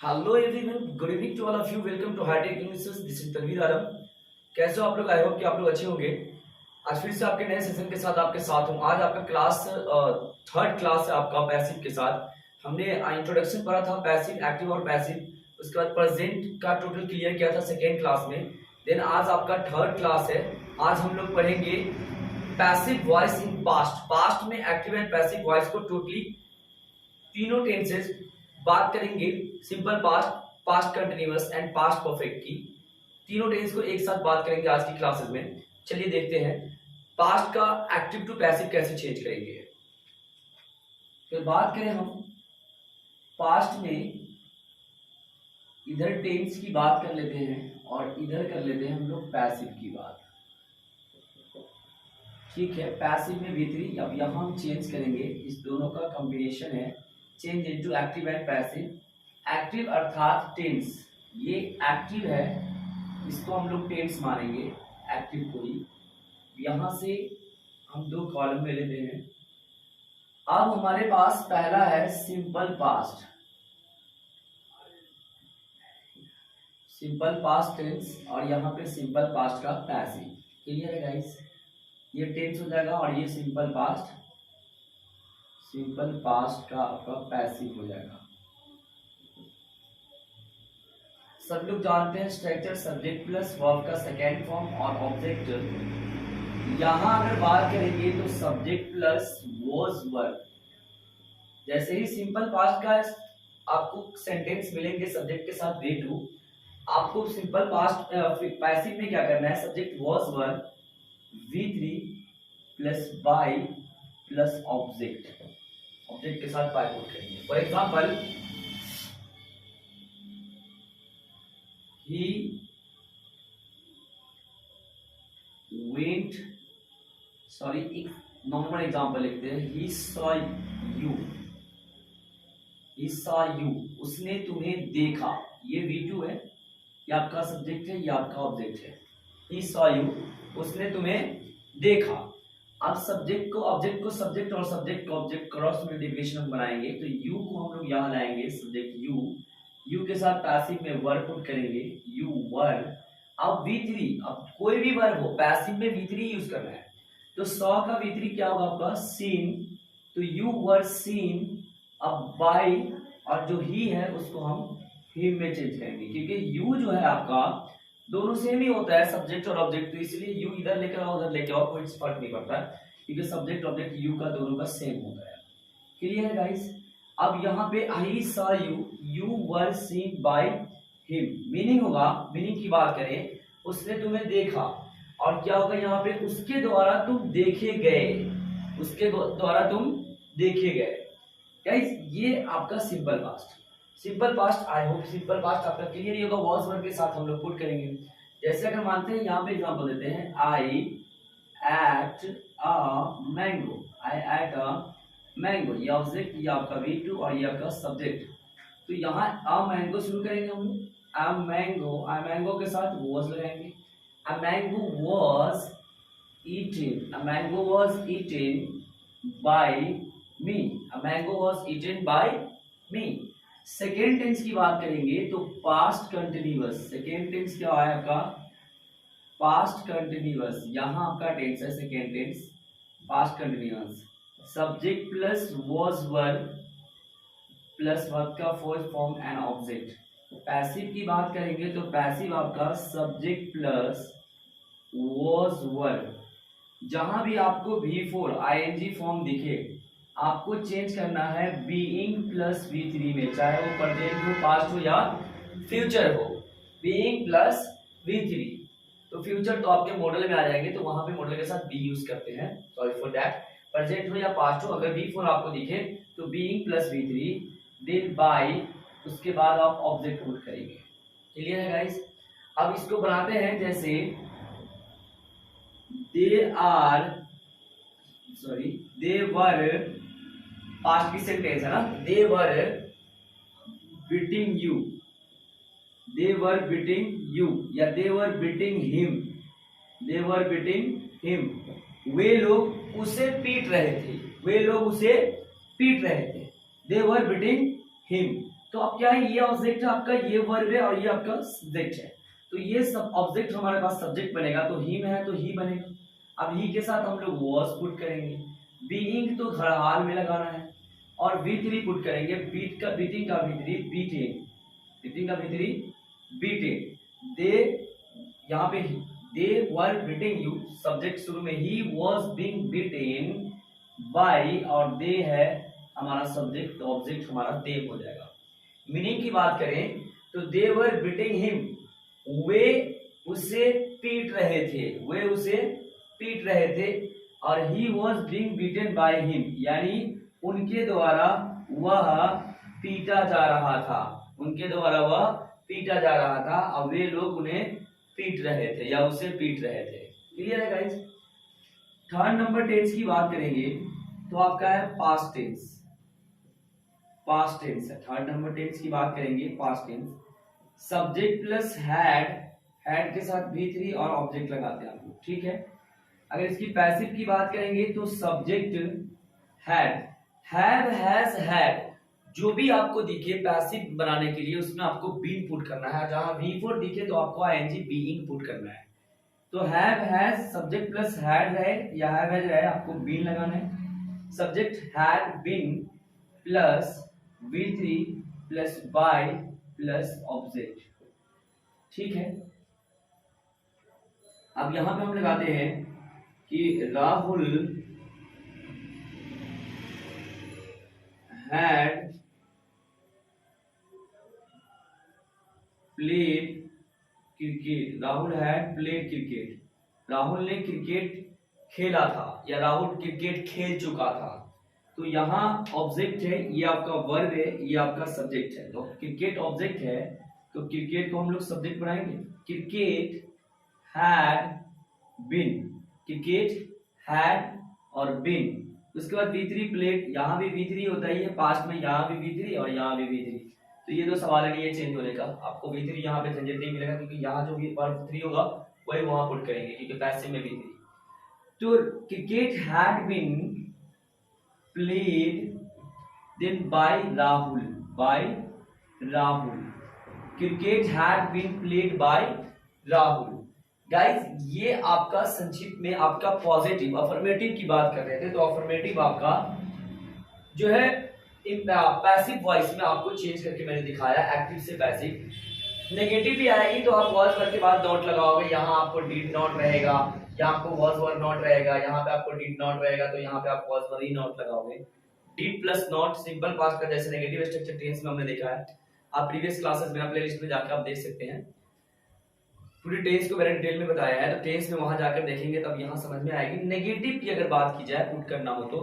Hello everyone, good evening to all of you. Welcome to Hitech English. This is Tanveer Alam. कैसे हो आप लोग? I hope कि आप लोग अच्छे होंगे। आज फिर से आपके नए सेशन के साथ आपके साथ हूं। आज आपका क्लास थर्ड क्लास है आपका पैसिव के साथ। हमने इंट्रोडक्शन पढ़ा था पैसिव, एक्टिव और पैसिव। उसके बाद प्रेजेंट का टोटल क्लियर किया था सेकेंड क्लास में। देन आज आपका थर्ड क्लास है। आज हम लोग पढ़ेंगे passive voice in past. Past में एक्टिव एंड पैसिव वॉइस को टोटली तीनों टेंसेस बात करेंगे। Simple past, past continuous and past perfect की तीनों टेंस को एक साथ बात करेंगे आज की क्लासेस में। चलिए देखते हैं पास्ट का एक्टिव टू पैसिव कैसे चेंज करेंगे। फिर बात करें हम पास्ट में, इधर टेंस की बात कर लेते हैं और इधर कर लेते हैं हम लोग पैसिव की बात। ठीक है, पैसिव में V3 अब यहां हम चेंज करेंगे। इस दोनों का कॉम्बिनेशन है change into active and passive. Active अर्थात टेंस, ये एक्टिव है, इसको हम लोग टेंस मानेंगे एक्टिव को ही। यहां से हम दो कॉलम में लेते हैं। अब हमारे पास पहला है simple past, simple past tense, और यहाँ पे सिंपल पास्ट का पैसिव। क्लियर है गाइस? ये टेंस हो जाएगा और ये सिंपल पास्ट, सिंपल पास्ट का आपका पैसिव हो जाएगा। सब लोग जानते हैं स्ट्रक्चर सब्जेक्ट प्लस वर्ब का सेकेंड फॉर्म और ऑब्जेक्ट। यहां अगर बात करेंगे तो सब्जेक्ट प्लस वॉज वर्ब। जैसे ही सिंपल पास्ट का आपको सेंटेंस मिलेंगे सब्जेक्ट के साथ दे टू, आपको सिंपल पास्ट पैसिव में क्या करना है, subject was verb V3 plus by plus object, object के साथ बाय पुट करेंगे। For example he went, sorry एक नॉर्मल एग्जांपल लिखते हैं, he saw you, he saw you, उसने तुम्हें देखा। ये V2 है, ये आपका सब्जेक्ट है, ये आपका ऑब्जेक्ट है। ही सॉ यू, उसने तुम्हें देखा। अब सब्जेक्ट को ऑब्जेक्ट को सब्जेक्ट और सब्जेक्ट को ऑब्जेक्ट क्रॉस मल्टीप्लिकेशन हम बनाएंगे तो यू को हम लोग यहाँ लाएंगे, सब्जेक्ट यू, यू के साथ पैसिव में वर्ब पुट करेंगे, यू वर्ब। अब V3, अब कोई भी वर्ब हो पैसिव में V3 यूज करना है। तो सॉ का V3 क्या होगा आपका, सीन, तो यू वर सीन। अब बाय और जो ही है उसको हम हिम में चेंज करेंगे, क्योंकि यू जो है आपका दोनों सेम ही होता है सब्जेक्ट और ऑब्जेक्ट, तो इसलिए यू इधर लेकर आओ उधर लेकर आओ, कोई फर्क नहीं पड़ता क्योंकि सब्जेक्ट ऑब्जेक्ट यू का दोनों का सेम होता है। क्लियर है गाइस? अब यहाँ पे I saw you, you were seen by him, meaning होगा, मीनिंग की बात करें, उसने तुम्हें देखा। और क्या होगा यहाँ पे, उसके द्वारा तुम देखे गए, उसके द्वारा तुम देखे गए। गाइस ये आपका simple past, simple past. I hope simple past आपका क्लियर ही होगा। वॉज वर्ब के साथ हम लोग पुट करेंगे। जैसे अगर मानते हैं यहाँ पे एग्जांपल देते हैं, I ate a mango, I ate a mango, ये ऑब्जेक्ट, ये आपका V2 और ये आपका सब्जेक्ट। तो यहाँ अ मैंगो शुरू करेंगे हम लोग, अ मैंगो के साथ वॉज लगाएंगे। A mango was eaten, a mango was eaten by me, a mango was eaten by me. Second tense की बात करेंगे तो पास्ट कंटिन्यूअस, सेकेंड टेंस क्या है आपका, पास्ट कंटिन्यूअस। यहां आपका टेंस है second tense, past continuous, subject plus was verb plus verb का fourth form and object. Passive की बात करेंगे तो पैसिव आपका सब्जेक्ट प्लस वॉज वर्ब। जहां भी आपको V4 ING फॉर्म दिखे आपको चेंज करना है बीइंग प्लस V3 में, चाहे वो प्रेजेंट हो, पास्ट हो या फ्यूचर हो। बीइंग प्लस V3, तो फ्यूचर तो आपके मॉडल में आ जाएंगे, तो वहां पे मॉडल के साथ बी यूज करते हैं, सॉरी फॉर दैट। प्रेजेंट हो या पास्ट हो, अगर V4 आपको दिखे तो being plus V3 then bye, उसके बाद आप ऑब्जेक्ट पुट करेंगे। क्लियर है गाइस? अब इसको बनाते हैं, जैसे they are, sorry they were, past की सेंटेंस है ना, they were beating you, they were beating you, या they were beating him, they were beating him, वे लोग उसे पीट रहे थे, वे लोग उसे पीट रहे थे, दे वर बीटिंग हिम। तो अब क्या है, ये ऑब्जेक्ट है आपका, ये वर्ब है और ये आपका सब्जेक्ट है। तो ये सब ऑब्जेक्ट हमारे पास सब्जेक्ट बनेगा, तो ही में है तो ही बनेगा। अब ही के साथ हम लोग वॉज पुट करेंगे, बीइंग तो हर हाल में लगाना है, और V3 पुट करेंगे, बीट का बीटिंग का V3 बीटिंग, बीटिंग का V3 बीटिंग। दे यहाँ पे they were beating you, subject शुरू में, ही वाज बीइंग बीटेन बाय, और दे है हमारा सब्जेक्ट, तो ऑब्जेक्ट हमारा दे हो जाएगा। मीनिंग की बात करें तो दे वर बीटिंग हिम, वे उसे पीट रहे थे, वे उसे पीट रहे थे, और ही was being beaten by him, यानी उनके द्वारा वह पीटा जा रहा था, उनके द्वारा वह पीटा जा रहा था, और वे लोग उन्हें पीट रहे थे या उसे पीट रहे थे। क्लियर है गाइस? थर्ड नंबर टेंस की बात करेंगे तो आपका है पास्ट टेंस, पास्ट टेंस है। थर्ड नंबर टेंस की बात करेंगे, past tense, subject plus had, had के साथ V3 और ऑब्जेक्ट लगाते हैं आप लोग, ठीक है। अगर इसकी पैसिव की बात करेंगे तो subject had, have, has, had, जो भी आपको दिखे पैसिव बनाने के लिए उसमें आपको बीन पुट करना है, जहां V4 दिखे तो आपको ING बीइंग पुट करना है। तो have, has, subject plus had रहे या हैव हैज रहे, आपको बीन लगाना है। Subject had been plus V3 plus by plus object, ठीक है। अब यहां पे हम लगाते हैं कि Rahul had played cricket, Rahul had played cricket, Rahul ने क्रिकेट खेला था या राहुल क्रिकेट खेल चुका था। तो यहाँ ऑब्जेक्ट है, ये आपका वर्ब है, ये आपका सब्जेक्ट है। तो क्रिकेट ऑब्जेक्ट है तो क्रिकेट को हम लोग सब्जेक्ट बनाएंगे, cricket had been, cricket had और बिन। उसके बाद V3 प्लेड, यहाँ भी V3 होता ही है पास्ट में, यहाँ भी V3 और यहाँ भी V3। तो ये तो सवाल नहीं है चेंज होने का, आपको V3 यहाँ पे झंझट नहीं मिलेगा, क्योंकि यहाँ जो भी वर्ब 3 होगा वही वहां पुट करेंगे, क्योंकि पैसिव में V3। तो cricket had been played then by Rahul, by Rahul, cricket had been played by Rahul. Guys ये आपका संक्षिप्त में आपका पॉजिटिव अफर्मेटिव की बात कर रहे थे, तो अफर्मेटिव आपका जो है पैसिव वॉइस में आपको चेंज करके मैंने दिखाया, एक्टिव से पैसिव। नेगेटिव भी आएगी तो आप वॉज वर्ड के बाद नॉट लगाओगे, यहाँ आपको डिड नॉट रहेगा, यहाँ आपको वॉज वर्ड नॉट रहेगा, यहाँ पे आपको डिड नॉट रहेगा, तो यहाँ पे आप वॉज वर्ड ही नॉट लगाओगे। Did plus not simple past का जैसे नेगेटिव स्ट्रक्चर टेंस में हमने देखा है, आप प्रीवियस क्लासेस में प्लेलिस्ट में जाकर आप देख सकते हैं, पूरी टेंस को मैंने डिटेल में बताया है, तो टेंस में वहां जाकर देखेंगे तब यहाँ समझ में आएगी। नेगेटिव की अगर बात की जाए पुट करना हो तो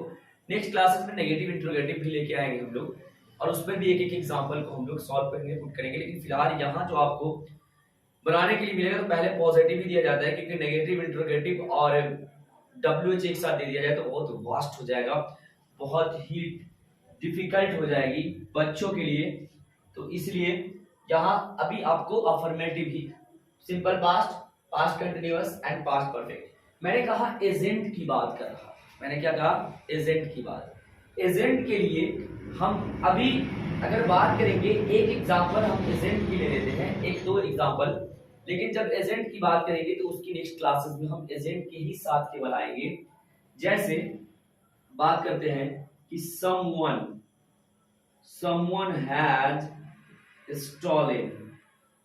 नेक्स्ट क्लासेस में नेगेटिव इंट्रोगेटिव भी लेके आएंगे हम लोग, और उसमें भी एक एक एग्जांपल को हम लोग सॉल्व करेंगे, पुट करेंगे। लेकिन फिलहाल यहाँ जो आपको बनाने के लिए मिलेगा तो पहले पॉजिटिव ही दिया जाता है, क्योंकि नेगेटिव इंट्रोगेटिव और WH एक साथ दे दिया जाए तो बहुत वास्ट हो जाएगा, बहुत ही डिफिकल्ट हो जाएगी बच्चों के लिए। तो इसलिए यहाँ अभी आपको affirmative he, simple past, past continuous and past perfect. मैंने कहा एजेंट की बात कर रहा, मैंने क्या कहा, एजेंट की बात। एजेंट के लिए हम अभी अगर बात करेंगे, एक एग्जांपल हम एजेंट की ले लेते हैं, एक दो एग्जांपल, लेकिन जब एजेंट की बात करेंगे तो उसकी नेक्स्ट क्लासेस में हम एजेंट के ही साथ केवल आएंगे। जैसे बात करते हैं कि someone had stolen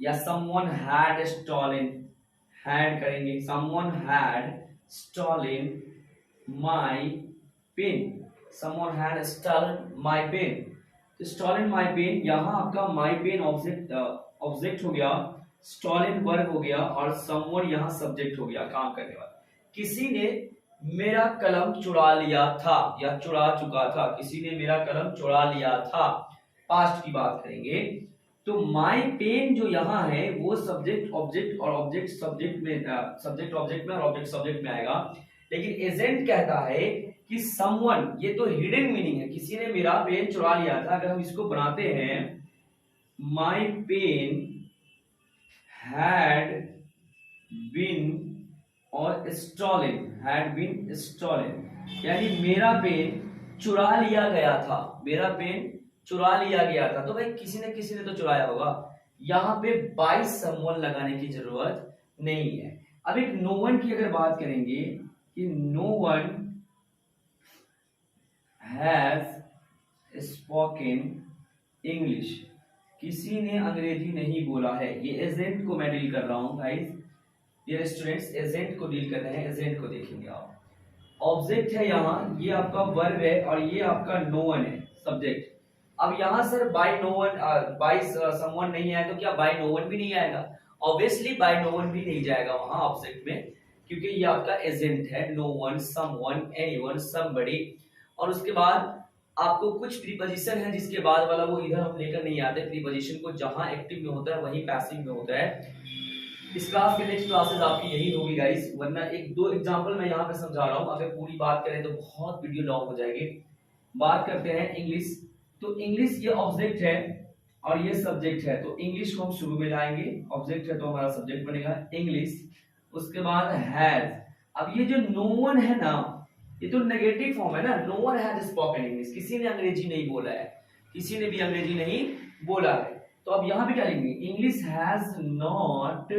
या someone had stolen, had करेंगे, someone had stolen my pen, someone had stolen my pen। तो stolen my pen, यहाँ आपका my pen ऑब्जेक्ट हो गया, stolen वर्ब हो गया, और someone यहाँ सब्जेक्ट हो गया, काम करने वाला। किसी ने मेरा कलम चुरा लिया था या चुरा चुका था, किसी ने मेरा कलम चुरा लिया था, पास्ट की बात करेंगे। तो माई पेन जो यहाँ है वो सब्जेक्ट ऑब्जेक्ट और ऑब्जेक्ट सब्जेक्ट में, सब्जेक्ट ऑब्जेक्ट में और ऑब्जेक्ट सब्जेक्ट में आएगा। लेकिन एजेंट कहता है कि समवन, ये तो हिडन मीनिंग है, किसी ने मेरा पेन चुरा लिया था। अगर हम इसको बनाते हैं, माई पेन हैड बीन और स्टॉलन, हैड बीन स्टॉलन, यानी मेरा पेन चुरा लिया गया था, मेरा पेन चुरा लिया गया था, तो भाई किसी ने तो चुराया होगा। यहाँ पे बाय समवन लगाने की जरूरत नहीं है। अब एक नो वन की अगर बात करेंगे कि no one has spoken English, किसी ने अंग्रेजी नहीं बोला है। ये एजेंट को मैं डील कर रहा हूं गाइस, ये स्टूडेंट्स एजेंट को डील कर रहे हैं। एजेंट को देखेंगे आप, ऑब्जेक्ट है यहाँ, ये आपका वर्ब है और ये आपका नो वन है सब्जेक्ट। अब यहाँ sir by no one by someone नहीं आया, तो क्या बाय नो वन भी नहीं आएगा? ऑब्वियसली बाय नो वन भी नहीं जाएगा वहां ऑब्जेक्ट में, क्योंकि ये आपका एजेंट है। No one, someone, anyone, somebody. और उसके बाद आपको कुछ प्रीपोजिशन है जिसके बाद वाला वो इधर हम लेकर नहीं आते। प्रीपोजिशन को जहां एक्टिव में होता है वहीं पैसिव में होता है। इस क्लास के नेक्स्ट क्लासेस आपकी यही होगी गाइस, वरना एक दो एग्जांपल मैं यहाँ पे समझा रहा हूँ। अगर पूरी बात करें तो बहुत वीडियो लॉन्ग हो जाएगी। बात करते हैं इंग्लिश। तो इंग्लिश ये ऑब्जेक्ट है और ये सब्जेक्ट है, तो इंग्लिश को हम शुरू में लाएंगे। ऑब्जेक्ट है तो हमारा सब्जेक्ट बनेगा इंग्लिश। उसके बाद हैज। अब ये जो नो वन है ना, ये तो नेगेटिव फॉर्म है ना। No one has spoken English, किसी ने अंग्रेजी नहीं बोला है, किसी ने भी अंग्रेजी नहीं बोला है। तो अब यहां पे क्या लिखेंगे? English has not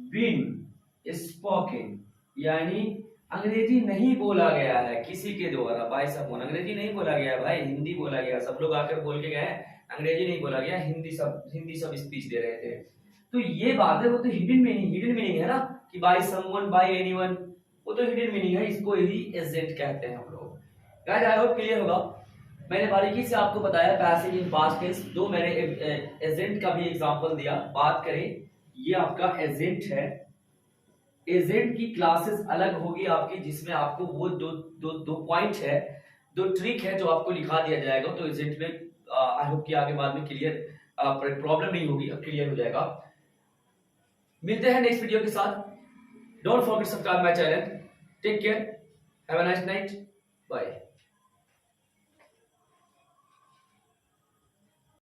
been spoken, यानी अंग्रेजी नहीं बोला गया है किसी के द्वारा। बाय समवन अंग्रेजी नहीं बोला गया भाई, हिंदी बोला गया। सब लोग आकर बोल के गए अंग्रेजी नहीं बोला गया, हिंदी सब स्पीच दे रहे थे। तो ये बात है, वो तो हिडन मीनिंग है ना कि बाय समवन, बाय एनीवन, वो तो हिडन मीनिंग है। इसको ही एजेंट कहते हैं हम लोग। गाइस आई होप क्लियर होगा। मैंने बारीकी से आपको बताया पैसिव इन पास्ट टेंस, दो मैंने एजेंट का भी एग्जांपल दिया। बात करें, ये आपका एजेंट है। एजेंट की क्लासेस अलग होगी आपकी, जिसमें आपको वो दो पॉइंट है, दो ट्रिक है जो आपको लिखा दिया जाएगा। तो एजेंट में आई होप कि आगे बाद में क्लियर प्रॉब्लम नहीं होगी, क्लियर हो जाएगा। मिलते हैं नेक्स्ट वीडियो के साथ। Don't forget subscribe my channel. Take care, have a nice night, bye.